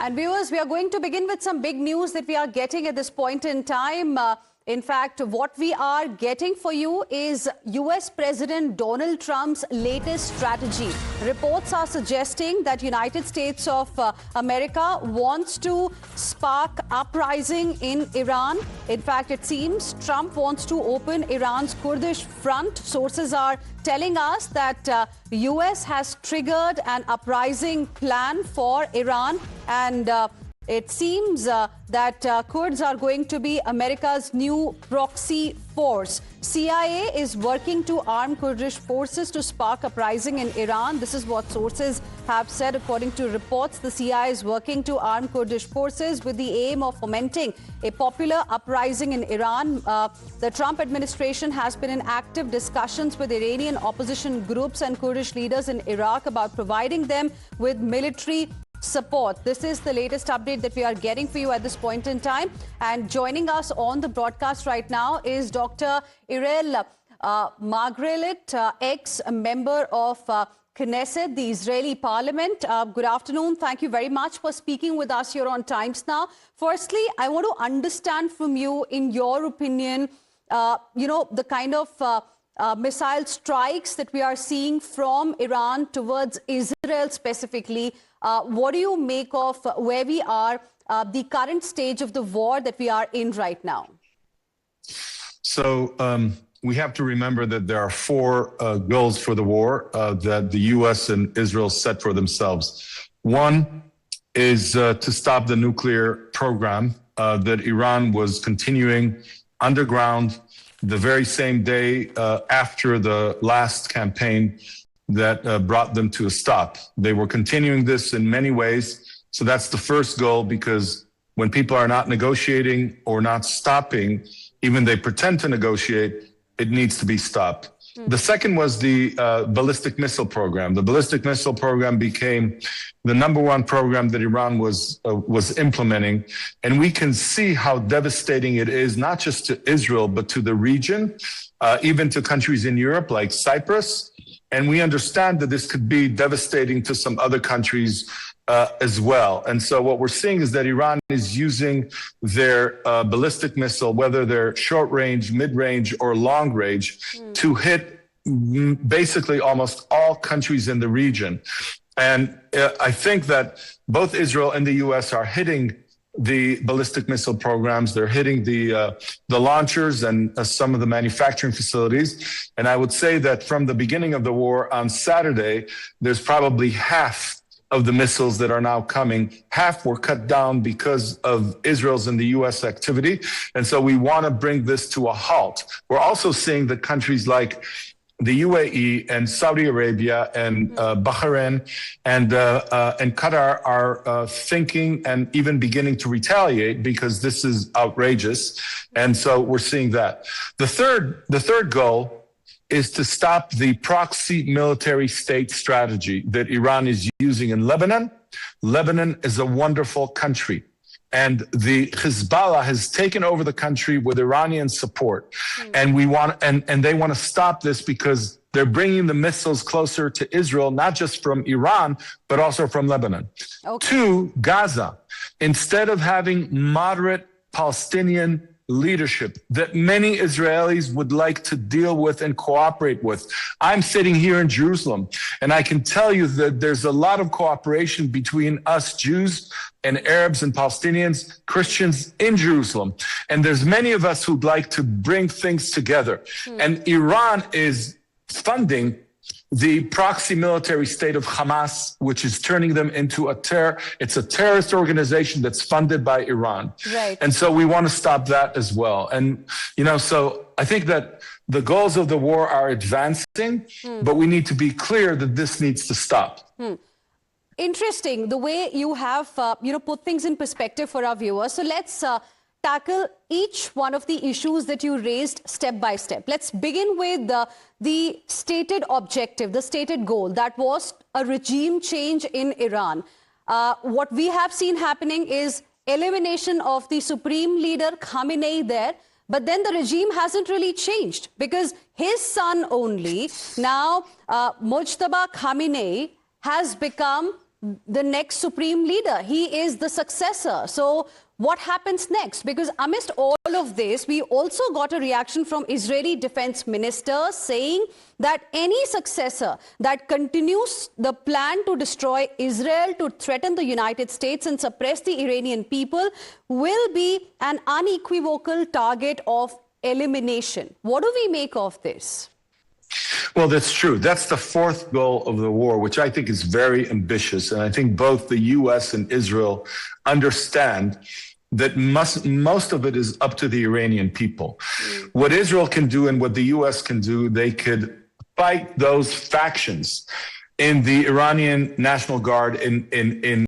And viewers, we are going to begin with some big news that we are getting at this point in time. In fact, what we are getting for you is US President Donald Trump's latest strategy. Reports are suggesting that United States of America wants to spark uprising in Iran. In fact, it seems Trump wants to open Iran's Kurdish front. Sources are telling us that US has triggered an uprising plan for Iran, and it seems that Kurds are going to be America's new proxy force. CIA is working to arm Kurdish forces to spark uprising in Iran. This is what sources have said. According to reports, the CIA is working to arm Kurdish forces with the aim of fomenting a popular uprising in Iran. The Trump administration has been in active discussions with Iranian opposition groups and Kurdish leaders in Iraq about providing them with military support. This is the latest update that we are getting for you at this point in time. And joining us on the broadcast right now is Dr. Erel Margalit, ex-member of Knesset, the Israeli parliament. Good afternoon. Thank you very much for speaking with us here on Times Now. Firstly, I want to understand from you, in your opinion, the kind of missile strikes that we are seeing from Iran towards Israel specifically. What do you make of where we are, the current stage of the war that we are in right now? So we have to remember that there are four goals for the war that the U.S. and Israel set for themselves. One is to stop the nuclear program that Iran was continuing underground the very same day after the last campaign that brought them to a stop. They were continuing this in many ways. So that's the first goal, because when people are not negotiating or not stopping, even they pretend to negotiate, it needs to be stopped. The second was the ballistic missile program. The ballistic missile program became the #1 program that Iran was implementing. And we can see how devastating it is, not just to Israel, but to the region, even to countries in Europe like Cyprus. And we understand that this could be devastating to some other countries as well. And so what we're seeing is that Iran is using their ballistic missile, whether they're short range, mid range, or long range, to hit basically almost all countries in the region. And I think that both Israel and the US are hitting the ballistic missile programs. They're hitting the launchers and some of the manufacturing facilities. And I would say that from the beginning of the war on Saturday, there's probably half of the missiles that are now coming. Half were cut down because of Israel's and the US activity. And so we want to bring this to a halt. We're also seeing that countries like the UAE and Saudi Arabia and Bahrain and Qatar are thinking and even beginning to retaliate, because this is outrageous. And so we're seeing that. The third goal is to stop the proxy military state strategy that Iran is using in Lebanon. Lebanon is a wonderful country, and the Hezbollah has taken over the country with Iranian support. And they want to stop this because they're bringing the missiles closer to Israel, not just from Iran, but also from Lebanon. Okay. To Gaza, instead of having moderate Palestinian leadership that many Israelis would like to deal with and cooperate with. I'm sitting here in Jerusalem, and I can tell you that there's a lot of cooperation between us Jews and Arabs and Palestinians, Christians in Jerusalem. And there's many of us who'd like to bring things together. And Iran is funding the proxy military state of Hamas, which is turning them into it's a terrorist organization that's funded by Iran. Right. And so we want to stop that as well. And, so I think that the goals of the war are advancing, but we need to be clear that this needs to stop. Interesting, the way you have, put things in perspective for our viewers. So let's tackle each one of the issues that you raised step by step. Let's begin with the stated objective, the stated goal, that was a regime change in Iran. What we have seen happening is elimination of the supreme leader Khamenei there, but then the regime hasn't really changed, because his son only, now Mojtaba Khamenei, has become the next supreme leader. He is the successor. So what happens next? Because amidst all of this, we also got a reaction from Israeli defense minister saying that any successor that continues the plan to destroy Israel, to threaten the United States and suppress the Iranian people will be an unequivocal target of elimination. What do we make of this? Well, that's true. That's the fourth goal of the war, which I think is very ambitious. And I think both the U.S. and Israel understand that most of it is up to the Iranian people. What Israel can do and what the U.S. can do, they could fight those factions in the Iranian National Guard, in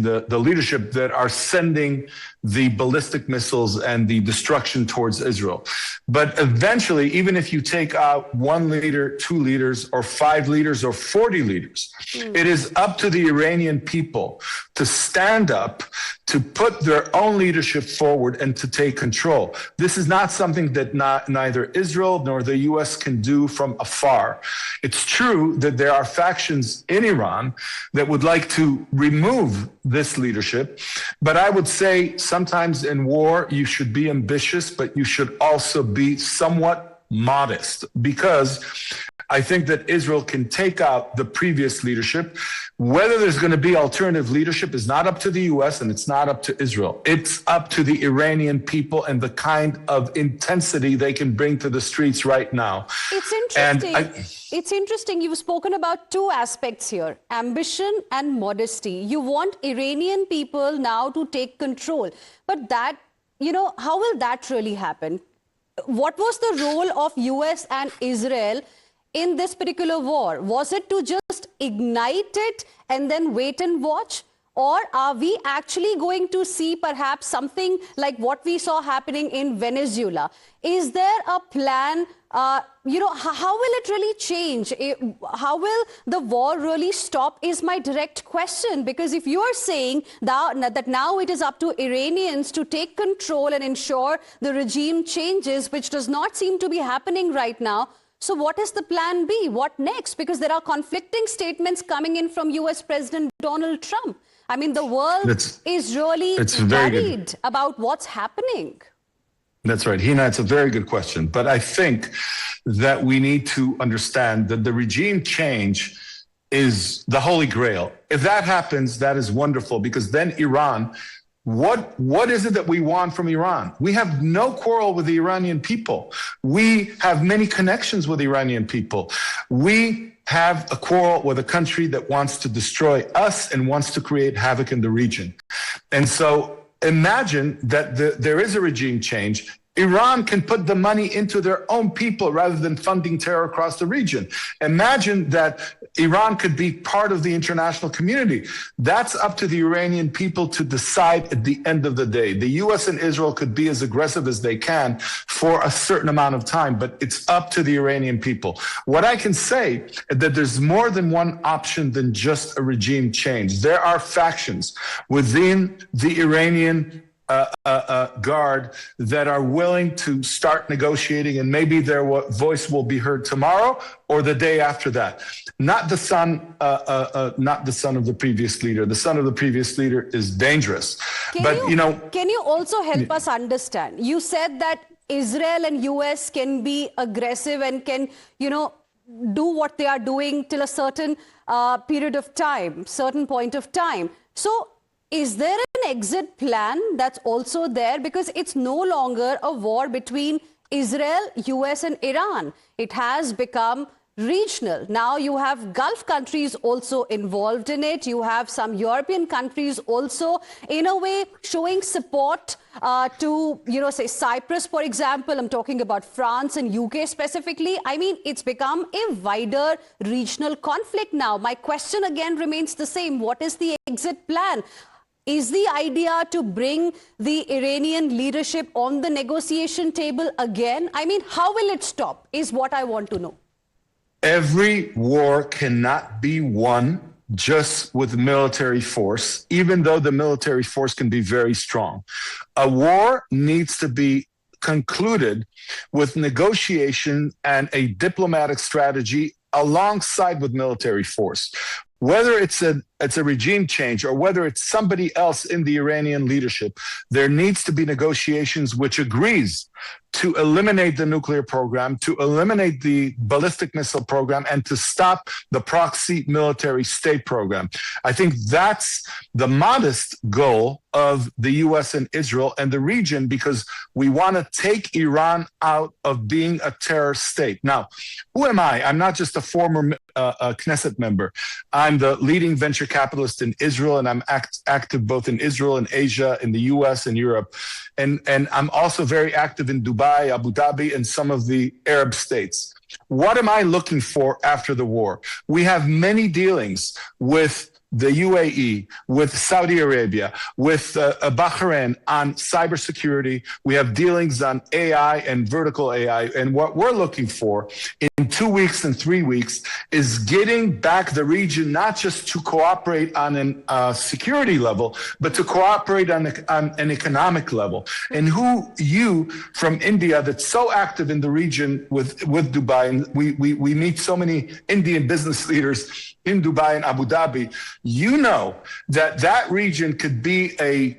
the leadership that are sending the ballistic missiles and the destruction towards Israel. But eventually, even if you take out 1 leader, 2 leaders, or 5 leaders, or 40 leaders, it is up to the Iranian people to stand up, to put their own leadership forward, and to take control. This is not something that neither Israel nor the U.S. can do from afar. It's true that there are factions in Iran that would like to remove this leadership, but I would say sometimes in war, you should be ambitious, but you should also be somewhat modest, because I think that Israel can take out the previous leadership. Whether there's going to be alternative leadership is not up to the U.S. and it's not up to Israel. It's up to the Iranian people and the kind of intensity they can bring to the streets right now. It's interesting. It's interesting. You've spoken about 2 aspects here, ambition and modesty. You want Iranian people now to take control. But that, how will that really happen? What was the role of U.S. and Israel in this particular war? Was it to just ignite it and then wait and watch? Or are we actually going to see perhaps something like what we saw happening in Venezuela? Is there a plan? How will it really change? How will the war really stop is my direct question. Because if you are saying that now it is up to Iranians to take control and ensure the regime changes, which does not seem to be happening right now, so what is the plan B? What next? Because there are conflicting statements coming in from US President Donald Trump. I mean, the world is really worried about what's happening. That's right. Heena, it's a very good question. But I think that we need to understand that the regime change is the holy grail. If that happens, that is wonderful, because then Iran, what is it that we want from Iran? We have no quarrel with the Iranian people. We have many connections with the Iranian people. We have a quarrel with a country that wants to destroy us and wants to create havoc in the region. And so imagine that there is a regime change. Iran can put the money into their own people rather than funding terror across the region. Imagine that Iran could be part of the international community. That's up to the Iranian people to decide at the end of the day. The U.S. and Israel could be as aggressive as they can for a certain amount of time, but it's up to the Iranian people. What I can say is that there's more than one option than just a regime change. There are factions within the Iranian guard that are willing to start negotiating, and maybe their voice will be heard tomorrow or the day after that. Not the son of the previous leader. The son of the previous leader is dangerous. Can you also help us understand? You said that Israel and US can be aggressive and can, do what they are doing till a certain period of time, certain point of time. So is there an exit plan that's also there? Because it's no longer a war between Israel, US and Iran. It has become regional. Now you have Gulf countries also involved in it. You have some European countries also, in a way, showing support to, say Cyprus, for example. I'm talking about France and UK specifically. I mean, it's become a wider regional conflict now. My question again remains the same. What is the exit plan? Is the idea to bring the Iranian leadership on the negotiation table again? I mean, how will it stop is what I want to know. Every war cannot be won just with military force, even though the military force can be very strong. A war needs to be concluded with negotiation and a diplomatic strategy alongside with military force. whether it's a regime change or whether it's somebody else in the Iranian leadership, there needs to be negotiations which agrees to eliminate the nuclear program, to eliminate the ballistic missile program, and to stop the proxy military state program. I think that's the modest goal of the U.S. and Israel and the region, because we want to take Iran out of being a terror state. Now, who am I? I'm not just a former Knesset member. I'm the leading venture capitalist in Israel, and I'm active both in Israel and Asia, in the U.S. and Europe. And I'm also very active in Dubai, Abu Dhabi, and some of the Arab states. What am I looking for after the war? We have many dealings with the UAE, with Saudi Arabia, with Bahrain on cybersecurity. We have dealings on AI and vertical AI. And what we're looking for in 2 weeks and 3 weeks is getting back the region, not just to cooperate on a security level, but to cooperate on an economic level. And who you from India that's so active in the region with Dubai, and we meet so many Indian business leaders in Dubai and Abu Dhabi, you know that region could be a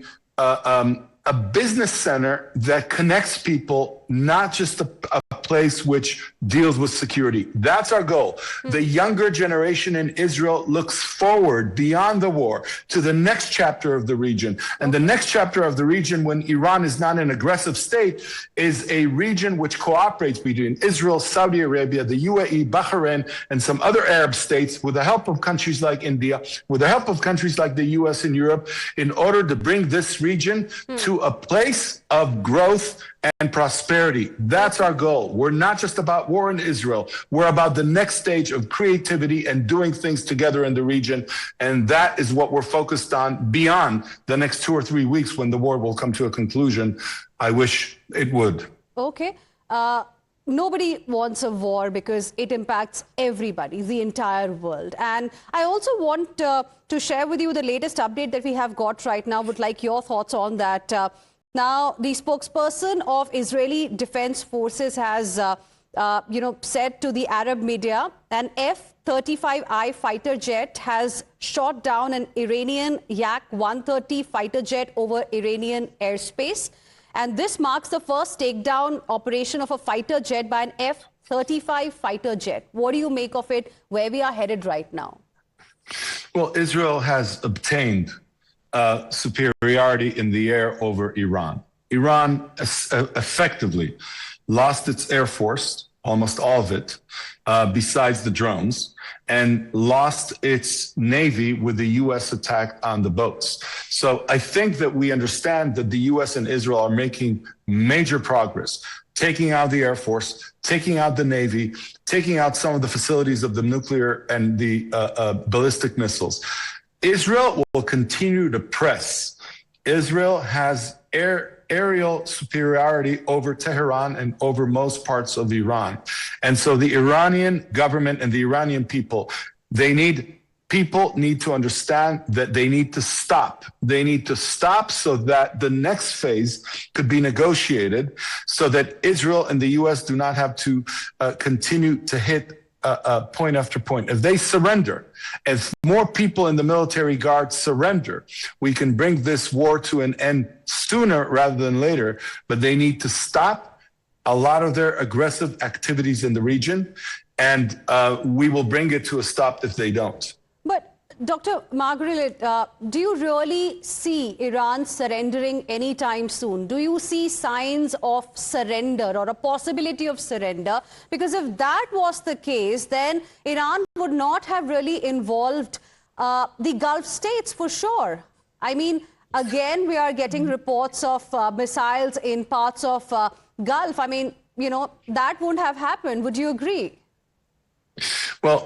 business center that connects people, not just a place which deals with security. That's our goal. The younger generation in Israel looks forward beyond the war to the next chapter of the region. And the next chapter of the region, when Iran is not an aggressive state, is a region which cooperates between Israel, Saudi Arabia, the UAE, Bahrain, and some other Arab states, with the help of countries like India, with the help of countries like the US and Europe, in order to bring this region to a place of growth and prosperity. That's our goal. We're not just about war in Israel. We're about the next stage of creativity and doing things together in the region. And that is what we're focused on beyond the next 2 or 3 weeks when the war will come to a conclusion. I wish it would. Okay. Nobody wants a war because it impacts everybody, the entire world. And I also want to share with you the latest update that we have got right now. Would like your thoughts on that. Now, the spokesperson of Israeli Defense Forces has, said to the Arab media, an F-35I fighter jet has shot down an Iranian Yak-130 fighter jet over Iranian airspace. And this marks the first takedown operation of a fighter jet by an F-35 fighter jet. What do you make of it, where we are headed right now? Well, Israel has obtained superiority in the air over Iran. Iran effectively lost its air force, almost all of it, besides the drones, and lost its navy with the U.S. attack on the boats. So I think that we understand that the U.S. and Israel are making major progress, taking out the Air Force, taking out the Navy, taking out some of the facilities of the nuclear and the ballistic missiles. Israel will continue to press. Israel has aerial superiority over Tehran and over most parts of Iran. And so the Iranian government and the Iranian people need to understand that they need to stop. They need to stop so that the next phase could be negotiated, so that Israel and the U.S. do not have to continue to hit point after point. If they surrender, if more people in the military guard surrender, we can bring this war to an end sooner rather than later. But they need to stop a lot of their aggressive activities in the region, and we will bring it to a stop if they don't. But Dr. Margalit, do you really see Iran surrendering anytime soon? Do you see signs of surrender or a possibility of surrender? Because if that was the case, then Iran would not have really involved the Gulf states for sure. I mean, again, we are getting reports of missiles in parts of Gulf. I mean, that wouldn't have happened. Would you agree? Well,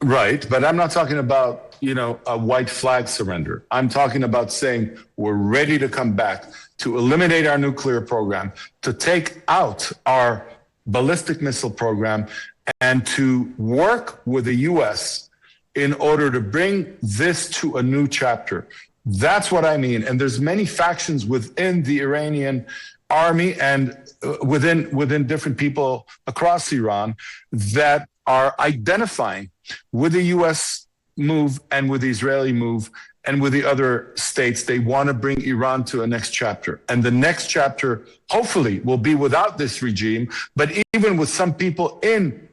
right, but I'm not talking about, a white flag surrender. I'm talking about saying we're ready to come back, to eliminate our nuclear program, to take out our ballistic missile program, and to work with the U.S. in order to bring this to a new chapter. That's what I mean. And there's many factions within the Iranian army and within different people across Iran that are identifying with the U.S. move and with the Israeli move and with the other states, they want to bring Iran to a next chapter. And the next chapter, hopefully, will be without this regime. But even with some people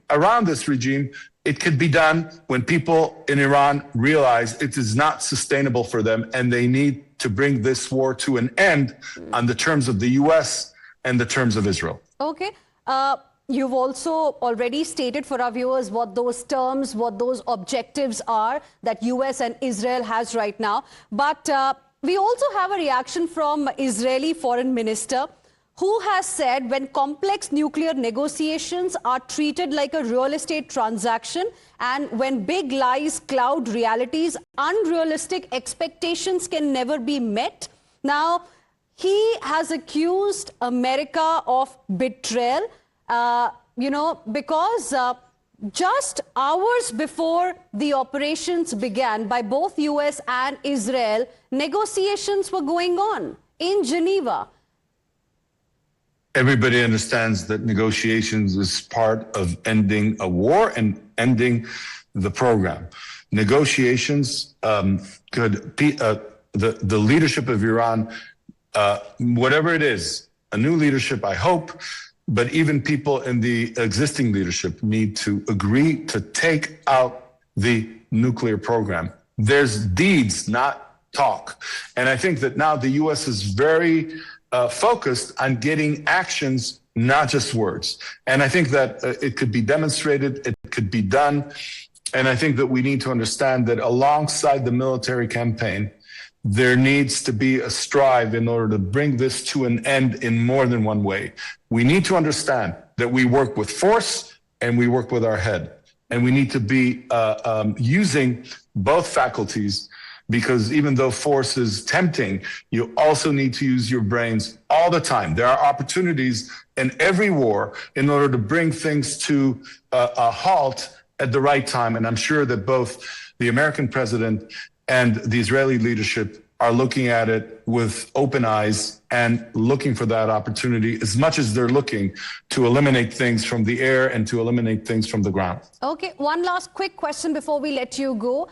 around this regime, it could be done when people in Iran realize it is not sustainable for them and they need to bring this war to an end on the terms of the US and the terms of Israel. Okay. You've also already stated for our viewers what those terms, what those objectives are that US and Israel has right now. But we also have a reaction from Israeli Foreign Minister, who has said when complex nuclear negotiations are treated like a real estate transaction and when big lies cloud realities, unrealistic expectations can never be met. Now, he has accused America of betrayal, because just hours before the operations began by both US and Israel, negotiations were going on in Geneva. Everybody understands that negotiations is part of ending a war and ending the program. Negotiations could be the leadership of Iran, whatever it is, a new leadership, I hope, but even people in the existing leadership need to agree to take out the nuclear program. There's deeds, not talk. And I think that now the U.S. is very focused on getting actions, not just words. And I think that it could be demonstrated, it could be done. And I think that we need to understand that alongside the military campaign, there needs to be a strive in order to bring this to an end in more than one way. We need to understand that we work with force and we work with our head. And we need to be using both faculties, because even though force is tempting, you also need to use your brains all the time. There are opportunities in every war in order to bring things to a halt at the right time. And I'm sure that both the American president and the Israeli leadership are looking at it with open eyes and looking for that opportunity as much as they're looking to eliminate things from the air and to eliminate things from the ground. Okay, one last quick question before we let you go.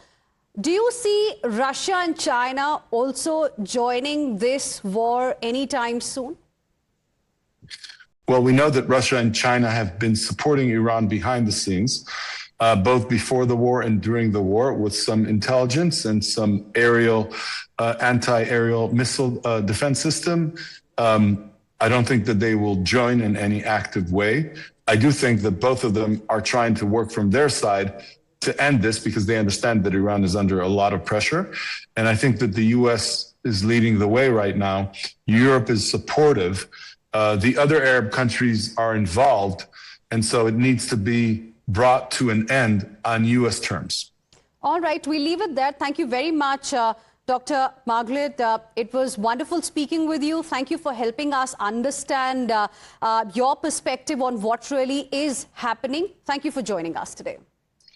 Do you see Russia and China also joining this war anytime soon? Well, we know that Russia and China have been supporting Iran behind the scenes, both before the war and during the war, with some intelligence and some anti-aerial missile defense system. I don't think that they will join in any active way. I do think that both of them are trying to work from their side to end this, because they understand that Iran is under a lot of pressure. And I think that the US is leading the way right now. Europe is supportive. The other Arab countries are involved. And so it needs to be brought to an end on US terms. All right, we leave it there. Thank you very much, Dr. Margalit. It was wonderful speaking with you. Thank you for helping us understand your perspective on what really is happening. Thank you for joining us today.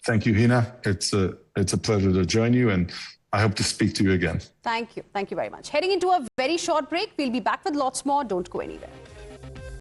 Thank you, Heena. It's a pleasure to join you, and I hope to speak to you again. Thank you. Thank you very much. Heading into a very short break. We'll be back with lots more. Don't go anywhere.